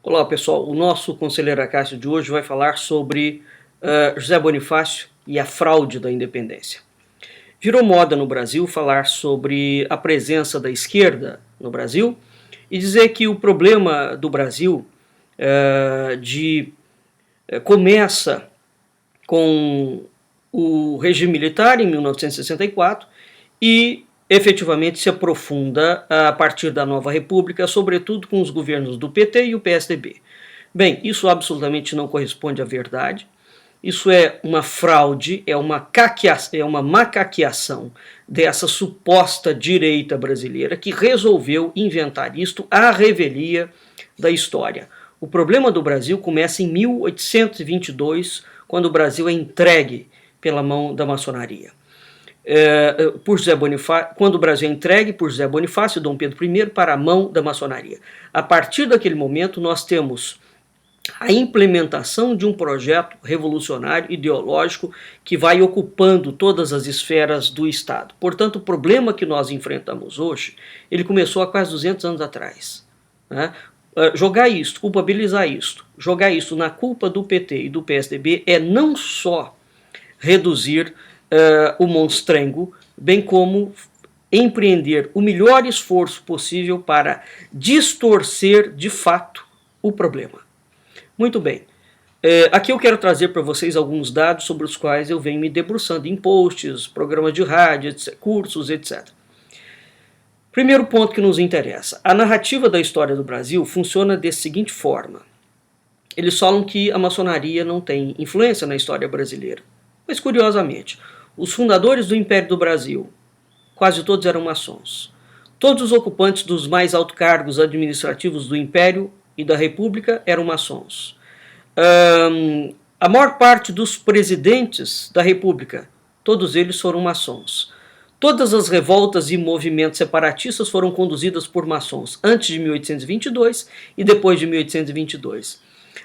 Olá pessoal, o nosso Conselheiro Acácio de hoje vai falar sobre José Bonifácio e a fraude da independência. Virou moda no Brasil falar sobre a presença da esquerda no Brasil e dizer que o problema do Brasil começa com o regime militar em 1964 e efetivamente se aprofunda a partir da nova república, sobretudo com os governos do PT e o PSDB. Bem, isso absolutamente não corresponde à verdade. Isso é uma fraude, é uma macaqueação dessa suposta direita brasileira que resolveu inventar isto à revelia da história. O problema do Brasil começa em 1822, quando o Brasil é entregue pela mão da maçonaria. Quando o Brasil é entregue por José Bonifácio e Dom Pedro I para a mão da maçonaria. A partir daquele momento, nós temos a implementação de um projeto revolucionário, ideológico, que vai ocupando todas as esferas do Estado. Portanto, o problema que nós enfrentamos hoje, ele começou há quase 200 anos atrás. Né? Culpabilizar isto, jogar isso na culpa do PT e do PSDB é não só reduzir o monstrengo, bem como empreender o melhor esforço possível para distorcer de fato o problema. Muito bem, aqui eu quero trazer para vocês alguns dados sobre os quais eu venho me debruçando em posts, programas de rádio, cursos, etc. Primeiro ponto que nos interessa, a narrativa da história do Brasil funciona da seguinte forma. Eles falam que a maçonaria não tem influência na história brasileira, mas curiosamente, os fundadores do Império do Brasil, quase todos eram maçons. Todos os ocupantes dos mais altos cargos administrativos do Império e da República eram maçons. A maior parte dos presidentes da República, todos eles foram maçons. Todas as revoltas e movimentos separatistas foram conduzidas por maçons antes de 1822 e depois de 1822.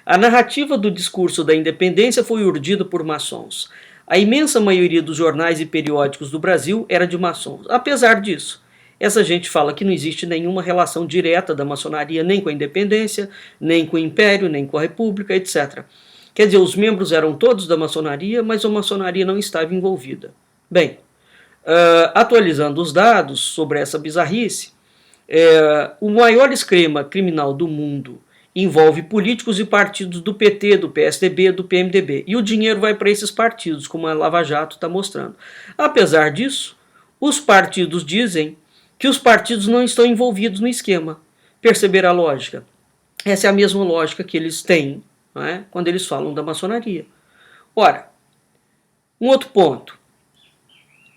A narrativa do discurso da independência foi urdida por maçons. A imensa maioria dos jornais e periódicos do Brasil era de maçons. Apesar disso, essa gente fala que não existe nenhuma relação direta da maçonaria nem com a independência, nem com o império, nem com a república, etc. Quer dizer, os membros eram todos da maçonaria, mas a maçonaria não estava envolvida. Bem, atualizando os dados sobre essa bizarrice, o maior esquema criminal do mundo envolve políticos e partidos do PT, do PSDB, do PMDB. E o dinheiro vai para esses partidos, como a Lava Jato está mostrando. Apesar disso, os partidos dizem que os partidos não estão envolvidos no esquema. Perceber a lógica? Essa é a mesma lógica que eles têm, não é, quando eles falam da maçonaria. Ora, um outro ponto.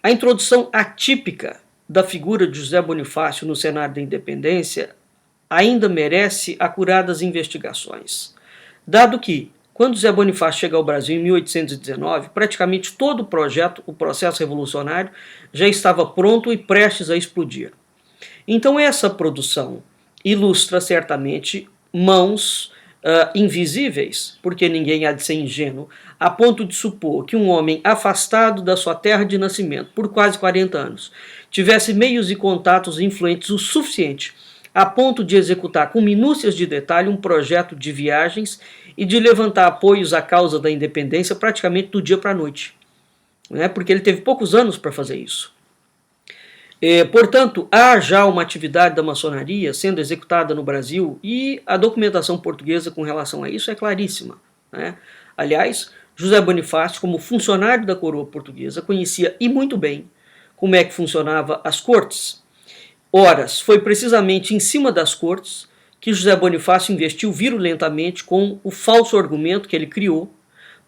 A introdução atípica da figura de José Bonifácio no cenário da independência ainda merece acuradas investigações, dado que, quando José Bonifácio chega ao Brasil em 1819, praticamente todo o processo revolucionário, já estava pronto e prestes a explodir. Então essa produção ilustra certamente mãos invisíveis, porque ninguém há de ser ingênuo, a ponto de supor que um homem afastado da sua terra de nascimento por quase 40 anos tivesse meios e contatos influentes o suficiente a ponto de executar com minúcias de detalhe um projeto de viagens e de levantar apoios à causa da independência praticamente do dia para a noite, né? Porque ele teve poucos anos para fazer isso. Portanto, há já uma atividade da maçonaria sendo executada no Brasil e a documentação portuguesa com relação a isso é claríssima, né? Aliás, José Bonifácio, como funcionário da coroa portuguesa, conhecia e muito bem como é que funcionava as cortes. Ora, foi precisamente em cima das cortes que José Bonifácio investiu virulentamente com o falso argumento que ele criou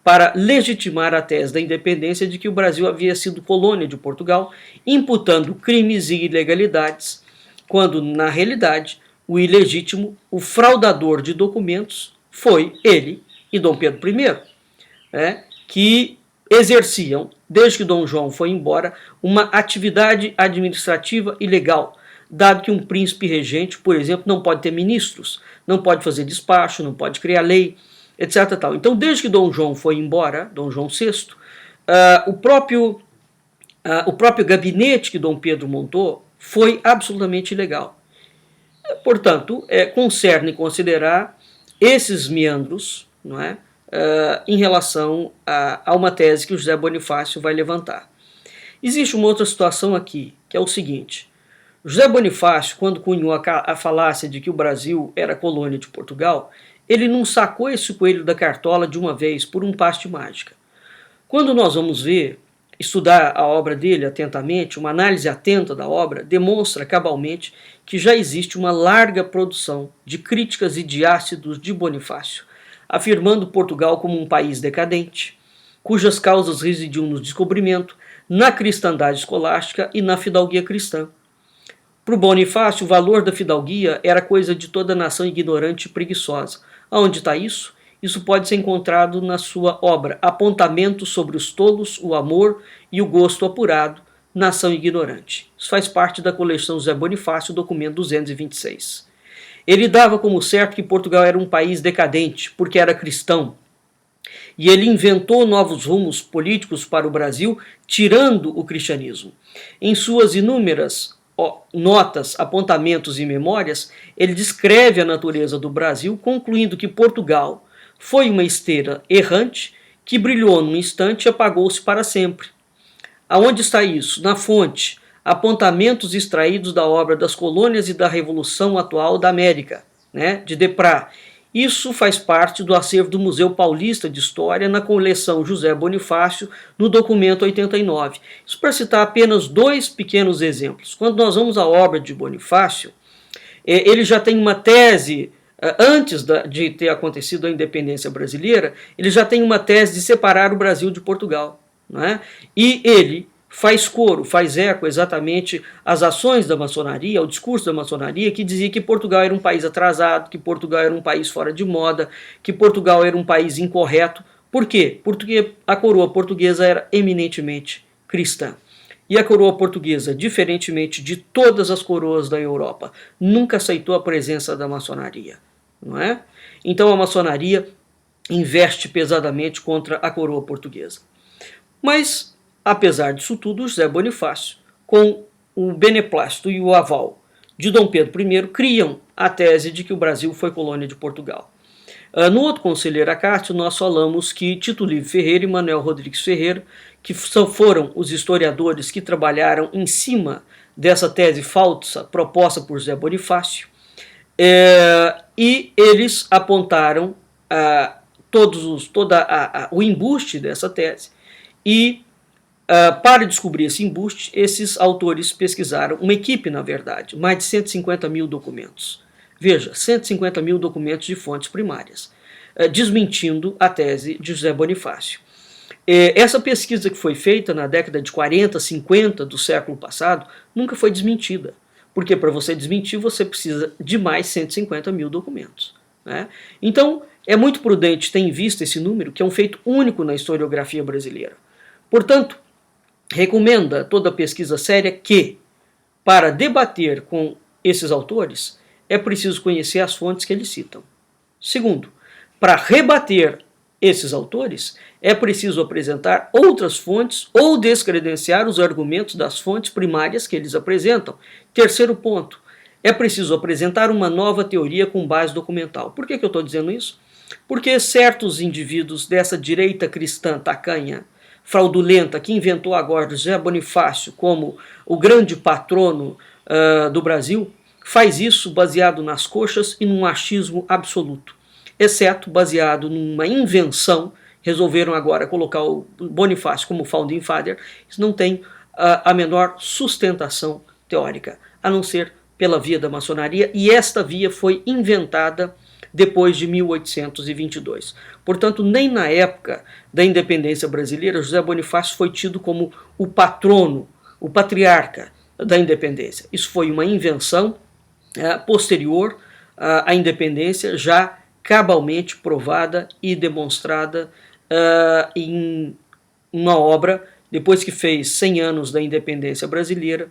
para legitimar a tese da independência de que o Brasil havia sido colônia de Portugal, imputando crimes e ilegalidades, quando, na realidade, o ilegítimo, o fraudador de documentos, foi ele e Dom Pedro I, que exerciam, desde que Dom João foi embora, uma atividade administrativa ilegal, dado que um príncipe regente, por exemplo, não pode ter ministros, não pode fazer despacho, não pode criar lei, etc. Tal. Então, desde que Dom João foi embora, Dom João VI, o próprio gabinete que Dom Pedro montou foi absolutamente ilegal. Portanto, concerne considerar esses meandros, não é, em relação a uma tese que o José Bonifácio vai levantar. Existe uma outra situação aqui, que é o seguinte: José Bonifácio, quando cunhou a falácia de que o Brasil era colônia de Portugal, ele não sacou esse coelho da cartola de uma vez por um passe de mágica. Quando nós vamos estudar a obra dele atentamente, uma análise atenta da obra demonstra cabalmente que já existe uma larga produção de críticas e de ácidos de Bonifácio, afirmando Portugal como um país decadente, cujas causas residiam no descobrimento, na cristandade escolástica e na fidalguia cristã. Para o Bonifácio, o valor da fidalguia era coisa de toda nação ignorante e preguiçosa. Aonde está isso? Isso pode ser encontrado na sua obra Apontamentos sobre os Tolos, o Amor e o Gosto Apurado, Nação Ignorante. Isso faz parte da coleção José Bonifácio, documento 226. Ele dava como certo que Portugal era um país decadente, porque era cristão. E ele inventou novos rumos políticos para o Brasil, tirando o cristianismo. Em suas inúmeras notas, apontamentos e memórias, ele descreve a natureza do Brasil, concluindo que Portugal foi uma esteira errante que brilhou num instante e apagou-se para sempre. Aonde está isso? Na fonte, apontamentos extraídos da obra das colônias e da Revolução Atual da América, de Deprat. Isso faz parte do acervo do Museu Paulista de História na coleção José Bonifácio, no documento 89. Isso para citar apenas dois pequenos exemplos. Quando nós vamos à obra de Bonifácio, ele já tem uma tese, antes de ter acontecido a independência brasileira, ele já tem uma tese de separar o Brasil de Portugal. E ele faz coro, faz eco exatamente às ações da maçonaria, ao discurso da maçonaria, que dizia que Portugal era um país atrasado, que Portugal era um país fora de moda, que Portugal era um país incorreto. Por quê? Porque a coroa portuguesa era eminentemente cristã. E a coroa portuguesa, diferentemente de todas as coroas da Europa, nunca aceitou a presença da maçonaria. Então a maçonaria investe pesadamente contra a coroa portuguesa. Mas, apesar disso tudo, José Bonifácio, com o beneplácito e o aval de Dom Pedro I, criam a tese de que o Brasil foi colônia de Portugal. No outro conselheiro Acácio, nós falamos que Tito Livre Ferreira e Manuel Rodrigues Ferreira, que foram os historiadores que trabalharam em cima dessa tese falsa proposta por José Bonifácio, e eles apontaram o embuste dessa tese. E para descobrir esse embuste, esses autores pesquisaram, uma equipe na verdade, mais de 150 mil documentos. Veja, 150 mil documentos de fontes primárias, desmentindo a tese de José Bonifácio. Essa pesquisa que foi feita na década de 40, 50 do século passado, nunca foi desmentida. Porque para você desmentir, você precisa de mais 150 mil documentos. Então, é muito prudente ter em vista esse número, que é um feito único na historiografia brasileira. Portanto, recomenda toda pesquisa séria que, para debater com esses autores, é preciso conhecer as fontes que eles citam. Segundo, para rebater esses autores, é preciso apresentar outras fontes ou descredenciar os argumentos das fontes primárias que eles apresentam. Terceiro ponto, é preciso apresentar uma nova teoria com base documental. Por que eu estou dizendo isso? Porque certos indivíduos dessa direita cristã tacanha, fraudulenta, que inventou agora José Bonifácio como o grande patrono do Brasil, faz isso baseado nas coxas e num achismo absoluto, exceto baseado numa invenção. Resolveram agora colocar o Bonifácio como founding father. Isso não tem a menor sustentação teórica, a não ser pela via da maçonaria, e esta via foi inventada depois de 1822. Portanto, nem na época da independência brasileira, José Bonifácio foi tido como o patrono, o patriarca da independência. Isso foi uma invenção posterior à independência, já cabalmente provada e demonstrada em uma obra, depois que fez 100 anos da independência brasileira,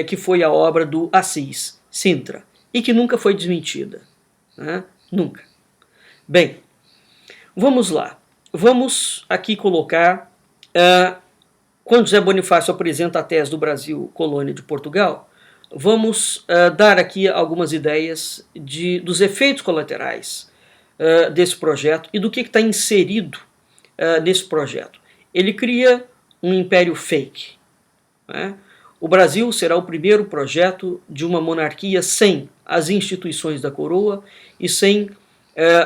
que foi a obra do Assis Sintra, e que nunca foi desmentida. Nunca. Bem, vamos lá. Vamos aqui colocar, quando José Bonifácio apresenta a tese do Brasil colônia de Portugal, vamos dar aqui algumas ideias dos efeitos colaterais desse projeto e do que está inserido nesse projeto. Ele cria um império fake. Né? O Brasil será o primeiro projeto de uma monarquia sem as instituições da coroa e sem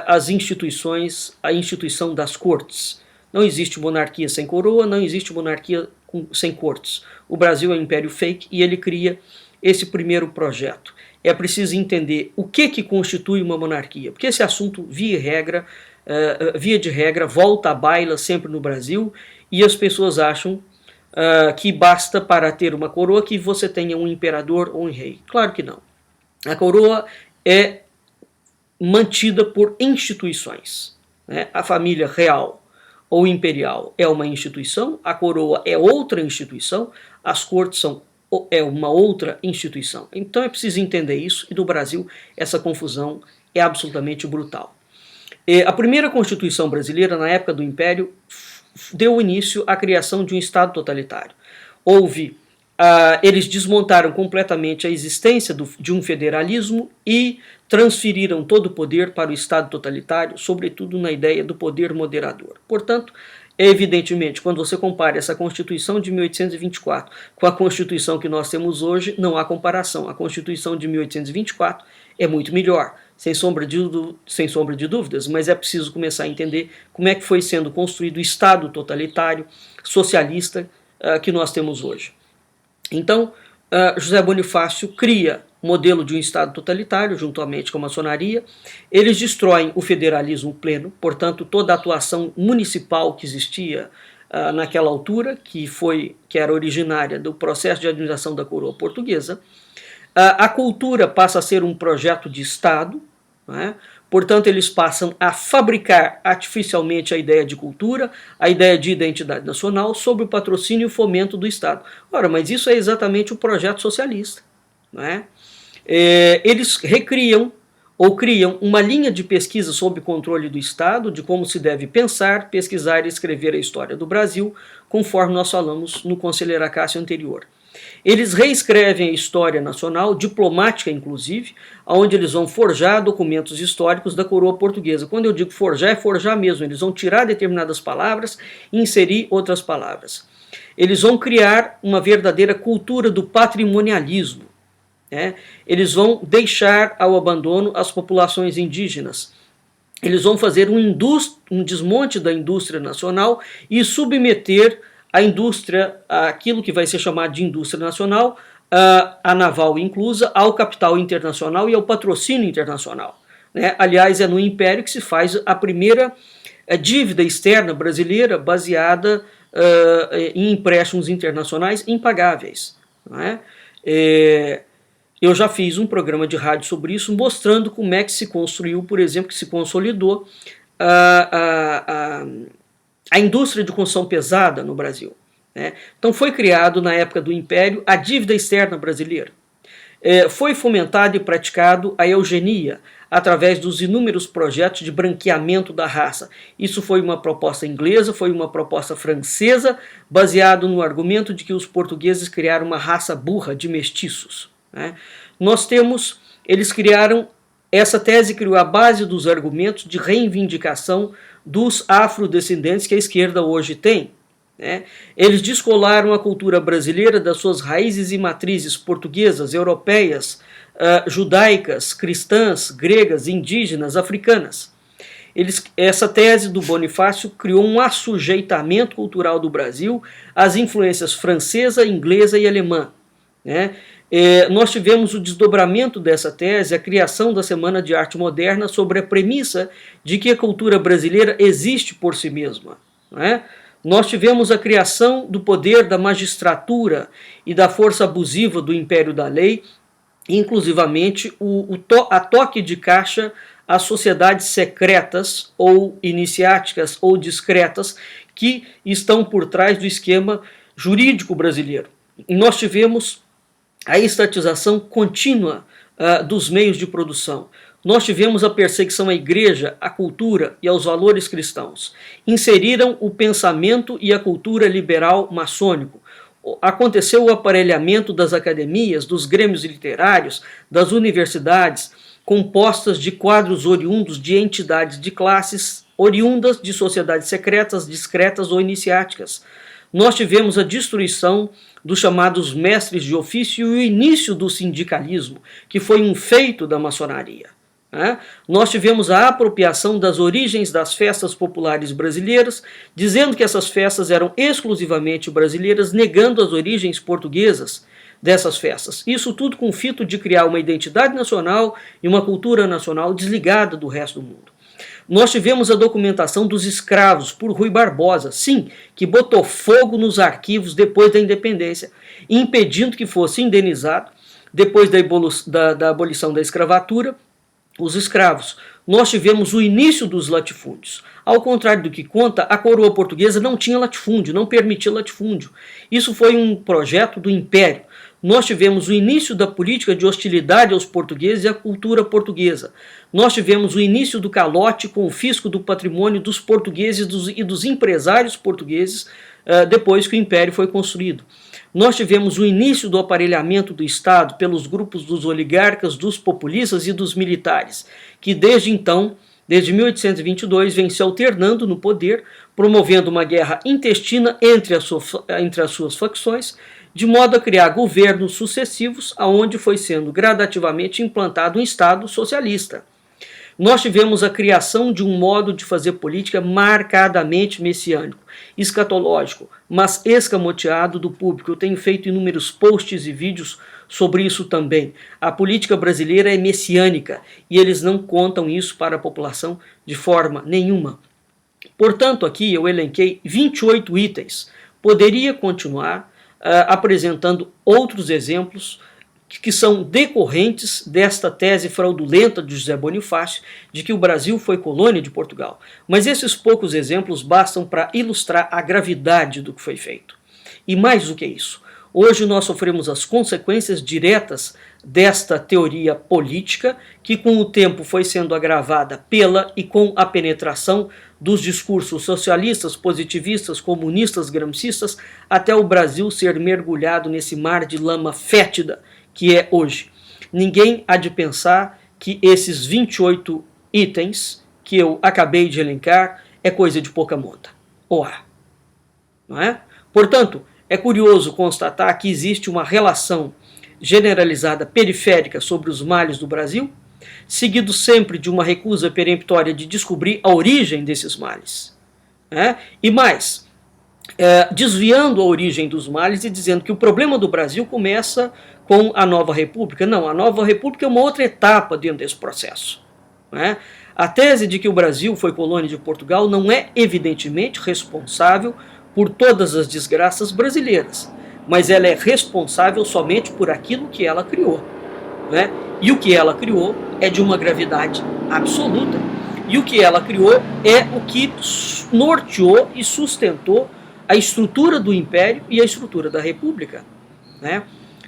a instituição das cortes. Não existe monarquia sem coroa, não existe monarquia sem cortes. O Brasil é um império fake e ele cria esse primeiro projeto. É preciso entender o que constitui uma monarquia, porque esse assunto, via de regra, volta à baila sempre no Brasil e as pessoas acham que basta para ter uma coroa que você tenha um imperador ou um rei. Claro que não. A coroa é mantida por instituições. Né? A família real ou imperial é uma instituição, a coroa é outra instituição, as cortes é uma outra instituição. Então é preciso entender isso, e no Brasil essa confusão é absolutamente brutal. A primeira Constituição brasileira, na época do Império, deu início à criação de um Estado totalitário. Eles desmontaram completamente a existência de um federalismo e transferiram todo o poder para o Estado totalitário, sobretudo na ideia do poder moderador. Portanto, evidentemente, quando você compara essa Constituição de 1824 com a Constituição que nós temos hoje, não há comparação. A Constituição de 1824 é muito melhor, sem sombra de dúvidas, mas é preciso começar a entender como é que foi sendo construído o Estado totalitário, socialista que nós temos hoje. Então, José Bonifácio cria o modelo de um Estado totalitário, juntamente com a maçonaria. Eles destroem o federalismo pleno, portanto, toda a atuação municipal que existia naquela altura, que era originária do processo de administração da coroa portuguesa. A cultura passa a ser um projeto de Estado, né? Portanto, eles passam a fabricar artificialmente a ideia de cultura, a ideia de identidade nacional, sob o patrocínio e o fomento do Estado. Ora, mas isso é exatamente o projeto socialista. Né? Eles recriam ou criam uma linha de pesquisa sob controle do Estado, de como se deve pensar, pesquisar e escrever a história do Brasil, conforme nós falamos no Conselheiro Acácio anterior. Eles reescrevem a história nacional, diplomática inclusive, onde eles vão forjar documentos históricos da coroa portuguesa. Quando eu digo forjar, é forjar mesmo. Eles vão tirar determinadas palavras e inserir outras palavras. Eles vão criar uma verdadeira cultura do patrimonialismo. Né? Eles vão deixar ao abandono as populações indígenas. Eles vão fazer um desmonte da indústria nacional e submeter a indústria, aquilo que vai ser chamado de indústria nacional, a naval inclusa, ao capital internacional e ao patrocínio internacional. Né? Aliás, é no Império que se faz a primeira dívida externa brasileira baseada em empréstimos internacionais impagáveis. Né? Eu já fiz um programa de rádio sobre isso, mostrando como é que se construiu, por exemplo, que se consolidou a indústria de construção pesada no Brasil. Né? Então foi criado na época do Império a dívida externa brasileira. Foi fomentado e praticado a eugenia através dos inúmeros projetos de branqueamento da raça. Isso foi uma proposta inglesa, foi uma proposta francesa, baseado no argumento de que os portugueses criaram uma raça burra de mestiços. Né? Eles criaram, essa tese criou a base dos argumentos de reivindicação dos afrodescendentes que a esquerda hoje tem. Né? Eles descolaram a cultura brasileira das suas raízes e matrizes portuguesas, europeias, judaicas, cristãs, gregas, indígenas, africanas. Essa tese do Bonifácio criou um assujeitamento cultural do Brasil às influências francesa, inglesa e alemã. Né? Nós tivemos o desdobramento dessa tese, a criação da Semana de Arte Moderna, sobre a premissa de que a cultura brasileira existe por si mesma. Né? Nós tivemos a criação do poder da magistratura e da força abusiva do império da lei, inclusivamente a toque de caixa às sociedades secretas ou iniciáticas ou discretas que estão por trás do esquema jurídico brasileiro. E nós tivemos a estatização contínua dos meios de produção. Nós tivemos a perseguição à igreja, à cultura e aos valores cristãos. Inseriram o pensamento e a cultura liberal maçônico. Aconteceu o aparelhamento das academias, dos grêmios literários, das universidades. compostas de quadros oriundos de entidades de classes oriundas de sociedades secretas, discretas ou iniciáticas. Nós tivemos a destruição dos chamados mestres de ofício e o início do sindicalismo, que foi um feito da maçonaria. Nós tivemos a apropriação das origens das festas populares brasileiras, dizendo que essas festas eram exclusivamente brasileiras, negando as origens portuguesas dessas festas. Isso tudo com o fito de criar uma identidade nacional e uma cultura nacional desligada do resto do mundo. Nós tivemos a documentação dos escravos por Rui Barbosa, sim, que botou fogo nos arquivos depois da independência, impedindo que fosse indenizado, depois da abolição da escravatura, os escravos. Nós tivemos o início dos latifúndios. Ao contrário do que conta, a coroa portuguesa não tinha latifúndio, não permitia latifúndio. Isso foi um projeto do Império. Nós tivemos o início da política de hostilidade aos portugueses e à cultura portuguesa. Nós tivemos o início do calote com o fisco do patrimônio dos portugueses e dos empresários portugueses depois que o Império foi construído. Nós tivemos o início do aparelhamento do Estado pelos grupos dos oligarcas, dos populistas e dos militares, que desde então, desde 1822, vem se alternando no poder, promovendo uma guerra intestina entre as suas facções, de modo a criar governos sucessivos, aonde foi sendo gradativamente implantado um Estado socialista. Nós tivemos a criação de um modo de fazer política marcadamente messiânico, escatológico, mas escamoteado do público. Eu tenho feito inúmeros posts e vídeos sobre isso também. A política brasileira é messiânica e eles não contam isso para a população de forma nenhuma. Portanto, aqui eu elenquei 28 itens. Poderia continuar apresentando outros exemplos que são decorrentes desta tese fraudulenta de José Bonifácio de que o Brasil foi colônia de Portugal. Mas esses poucos exemplos bastam para ilustrar a gravidade do que foi feito. E mais do que isso, hoje nós sofremos as consequências diretas desta teoria política que com o tempo foi sendo agravada pela e com a penetração dos discursos socialistas, positivistas, comunistas, gramscistas, até o Brasil ser mergulhado nesse mar de lama fétida que é hoje. Ninguém há de pensar que esses 28 itens que eu acabei de elencar é coisa de pouca monta. Ou há. Não é? Portanto, é curioso constatar que existe uma relação generalizada periférica sobre os males do Brasil, seguido sempre de uma recusa peremptória de descobrir a origem desses males. E mais, desviando a origem dos males e dizendo que o problema do Brasil começa com a Nova República. Não, a Nova República é uma outra etapa dentro desse processo. A tese de que o Brasil foi colônia de Portugal não é evidentemente responsável por todas as desgraças brasileiras, mas ela é responsável somente por aquilo que ela criou. E o que ela criou é de uma gravidade absoluta. E o que ela criou é o que norteou e sustentou a estrutura do Império e a estrutura da República.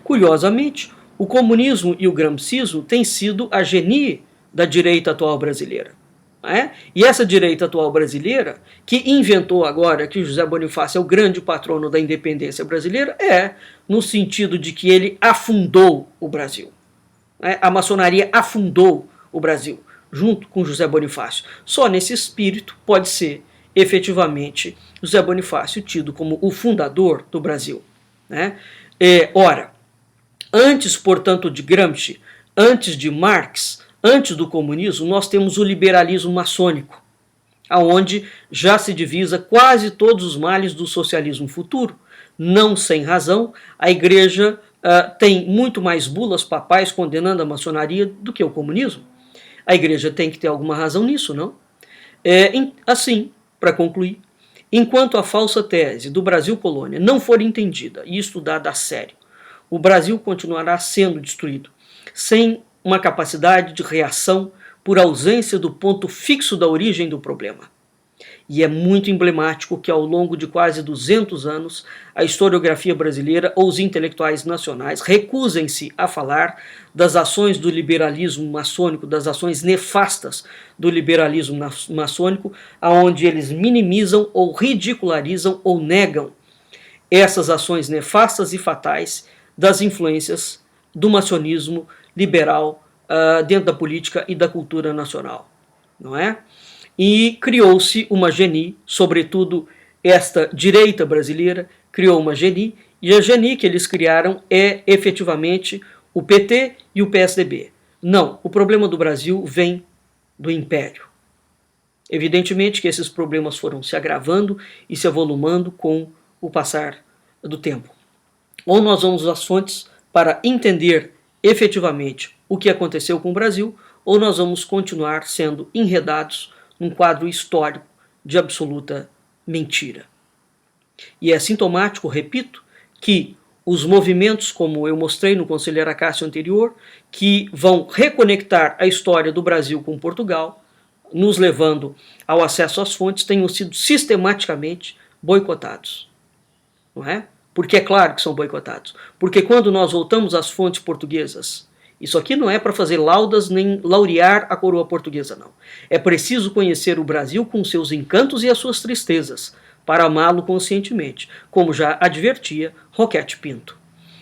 Curiosamente, o comunismo e o gramscismo têm sido a genie da direita atual brasileira. E essa direita atual brasileira, que inventou agora que José Bonifácio é o grande patrono da independência brasileira, no sentido de que ele afundou o Brasil. A maçonaria afundou o Brasil, junto com José Bonifácio. Só nesse espírito pode ser, efetivamente, José Bonifácio tido como o fundador do Brasil. Ora, antes, portanto, de Gramsci, antes de Marx, antes do comunismo, nós temos o liberalismo maçônico, aonde já se divisa quase todos os males do socialismo futuro. Não sem razão, a Igreja tem muito mais bulas papais condenando a maçonaria do que o comunismo. A Igreja tem que ter alguma razão nisso, não? Assim, para concluir, enquanto a falsa tese do Brasil colônia não for entendida e estudada a sério, o Brasil continuará sendo destruído, sem uma capacidade de reação por ausência do ponto fixo da origem do problema. E é muito emblemático que ao longo de quase 200 anos a historiografia brasileira ou os intelectuais nacionais recusem-se a falar das ações do liberalismo maçônico, das ações nefastas do liberalismo maçônico, aonde eles minimizam ou ridicularizam ou negam essas ações nefastas e fatais das influências do maçonismo liberal dentro da política e da cultura nacional, não é? E criou-se uma GENI, sobretudo esta direita brasileira criou uma GENI, e a GENI que eles criaram é efetivamente o PT e o PSDB. Não, o problema do Brasil vem do Império. Evidentemente que esses problemas foram se agravando e se avolumando com o passar do tempo. Ou nós vamos às fontes para entender efetivamente o que aconteceu com o Brasil, ou nós vamos continuar sendo enredados num quadro histórico de absoluta mentira. E é sintomático, repito, que os movimentos, como eu mostrei no Conselheiro Acácio anterior, que vão reconectar a história do Brasil com Portugal, nos levando ao acesso às fontes, tenham sido sistematicamente boicotados. Não é? Porque é claro que são boicotados. Porque quando nós voltamos às fontes portuguesas, isso aqui não é para fazer laudas nem laurear a coroa portuguesa, não. É preciso conhecer o Brasil com seus encantos e as suas tristezas, para amá-lo conscientemente, como já advertia Roquete Pinto.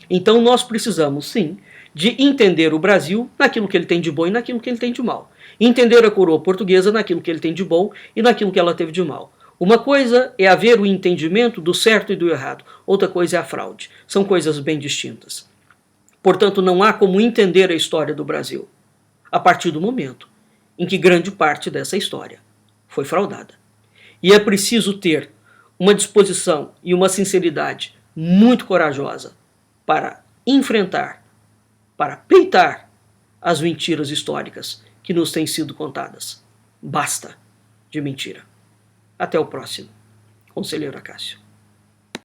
Então nós precisamos, sim, de entender o Brasil naquilo que ele tem de bom e naquilo que ele tem de mal. Entender a coroa portuguesa naquilo que ele tem de bom e naquilo que ela teve de mal. Uma coisa é haver o entendimento do certo e do errado, outra coisa é a fraude. São coisas bem distintas. Portanto, não há como entender a história do Brasil a partir do momento em que grande parte dessa história foi fraudada. E é preciso ter uma disposição e uma sinceridade muito corajosa para enfrentar, para peitar as mentiras históricas que nos têm sido contadas. Basta de mentira. Até o próximo. Conselheiro Acácio.